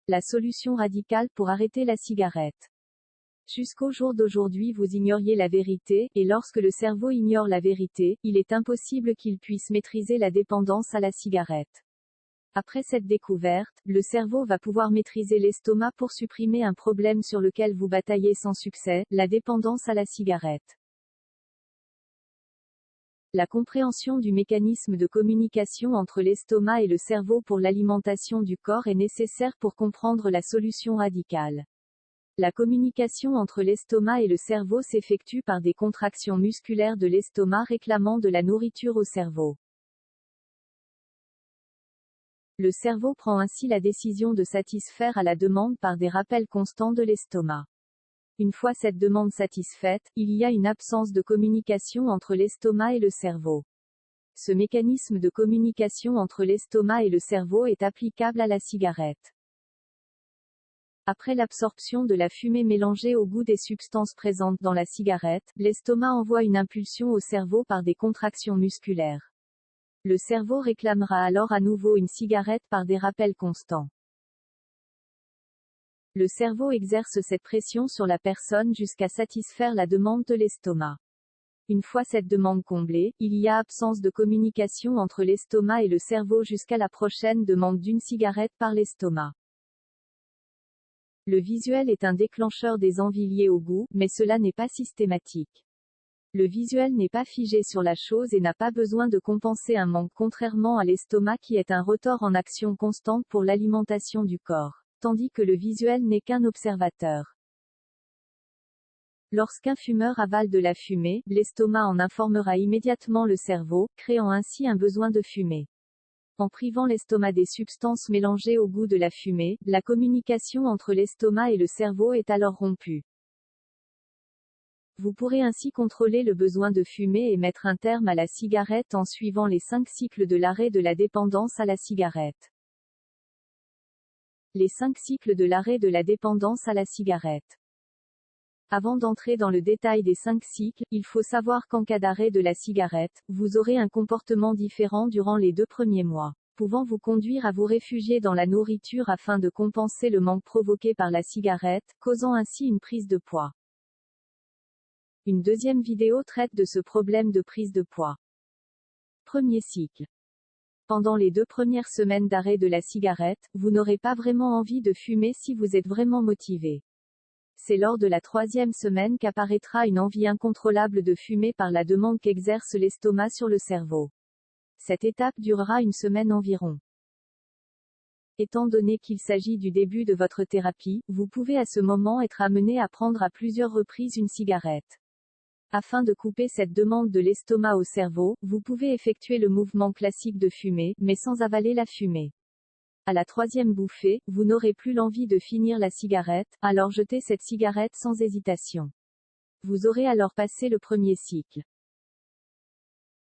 La solution radicale pour arrêter la cigarette. Jusqu'au jour d'aujourd'hui vous ignoriez la vérité, et lorsque le cerveau ignore la vérité, il est impossible qu'il puisse maîtriser la dépendance à la cigarette. Après cette découverte, le cerveau va pouvoir maîtriser l'estomac pour supprimer un problème sur lequel vous bataillez sans succès, la dépendance à la cigarette. La compréhension du mécanisme de communication entre l'estomac et le cerveau pour l'alimentation du corps est nécessaire pour comprendre la solution radicale. La communication entre l'estomac et le cerveau s'effectue par des contractions musculaires de l'estomac réclamant de la nourriture au cerveau. Le cerveau prend ainsi la décision de satisfaire à la demande par des rappels constants de l'estomac. Une fois cette demande satisfaite, il y a une absence de communication entre l'estomac et le cerveau. Ce mécanisme de communication entre l'estomac et le cerveau est applicable à la cigarette. Après l'absorption de la fumée mélangée au goût des substances présentes dans la cigarette, l'estomac envoie une impulsion au cerveau par des contractions musculaires. Le cerveau réclamera alors à nouveau une cigarette par des rappels constants. Le cerveau exerce cette pression sur la personne jusqu'à satisfaire la demande de l'estomac. Une fois cette demande comblée, il y a absence de communication entre l'estomac et le cerveau jusqu'à la prochaine demande d'une cigarette par l'estomac. Le visuel est un déclencheur des envies liées au goût, mais cela n'est pas systématique. Le visuel n'est pas figé sur la chose et n'a pas besoin de compenser un manque contrairement à l'estomac qui est un rotor en action constante pour l'alimentation du corps, tandis que le visuel n'est qu'un observateur. Lorsqu'un fumeur avale de la fumée, l'estomac en informera immédiatement le cerveau, créant ainsi un besoin de fumer. En privant l'estomac des substances mélangées au goût de la fumée, la communication entre l'estomac et le cerveau est alors rompue. Vous pourrez ainsi contrôler le besoin de fumer et mettre un terme à la cigarette en suivant les 5 cycles de l'arrêt de la dépendance à la cigarette. Les 5 cycles de l'arrêt de la dépendance à la cigarette. Avant d'entrer dans le détail des 5 cycles, il faut savoir qu'en cas d'arrêt de la cigarette, vous aurez un comportement différent durant les 2 premiers mois, pouvant vous conduire à vous réfugier dans la nourriture afin de compenser le manque provoqué par la cigarette, causant ainsi une prise de poids. Une deuxième vidéo traite de ce problème de prise de poids. Premier cycle. Pendant les 2 premières semaines d'arrêt de la cigarette, vous n'aurez pas vraiment envie de fumer si vous êtes vraiment motivé. C'est lors de la 3e semaine qu'apparaîtra une envie incontrôlable de fumer par la demande qu'exerce l'estomac sur le cerveau. Cette étape durera une semaine environ. Étant donné qu'il s'agit du début de votre thérapie, vous pouvez à ce moment être amené à prendre à plusieurs reprises une cigarette. Afin de couper cette demande de l'estomac au cerveau, vous pouvez effectuer le mouvement classique de fumer, mais sans avaler la fumée. À la 3e bouffée, vous n'aurez plus l'envie de finir la cigarette, alors jetez cette cigarette sans hésitation. Vous aurez alors passé le premier cycle.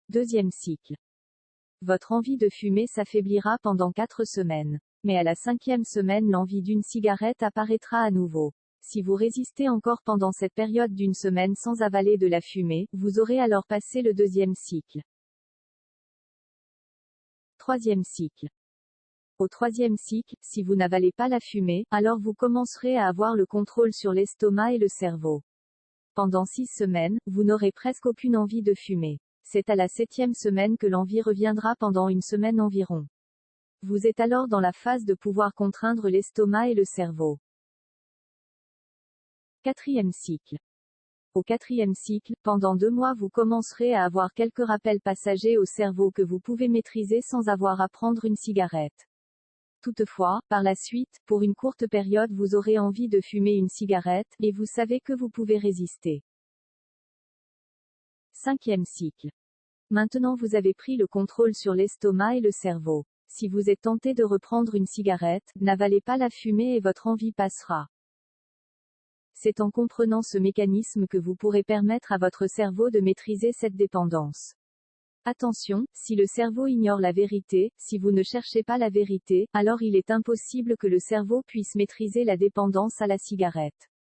Deuxième cycle. Votre envie de fumer s'affaiblira pendant 4 semaines. Mais à la 5e semaine l'envie d'une cigarette apparaîtra à nouveau. Si vous résistez encore pendant cette période d'une semaine sans avaler de la fumée, vous aurez alors passé le 2e cycle. 3e cycle. Au 3e cycle, si vous n'avalez pas la fumée, alors vous commencerez à avoir le contrôle sur l'estomac et le cerveau. Pendant 6 semaines, vous n'aurez presque aucune envie de fumer. C'est à la 7e semaine que l'envie reviendra pendant une semaine environ. Vous êtes alors dans la phase de pouvoir contraindre l'estomac et le cerveau. 4e cycle. Au 4e cycle, pendant 2 mois vous commencerez à avoir quelques rappels passagers au cerveau que vous pouvez maîtriser sans avoir à prendre une cigarette. Toutefois, par la suite, pour une courte période vous aurez envie de fumer une cigarette, et vous savez que vous pouvez résister. 5e cycle. Maintenant vous avez pris le contrôle sur l'estomac et le cerveau. Si vous êtes tenté de reprendre une cigarette, n'avalez pas la fumée et votre envie passera. C'est en comprenant ce mécanisme que vous pourrez permettre à votre cerveau de maîtriser cette dépendance. Attention, si le cerveau ignore la vérité, si vous ne cherchez pas la vérité, alors il est impossible que le cerveau puisse maîtriser la dépendance à la cigarette.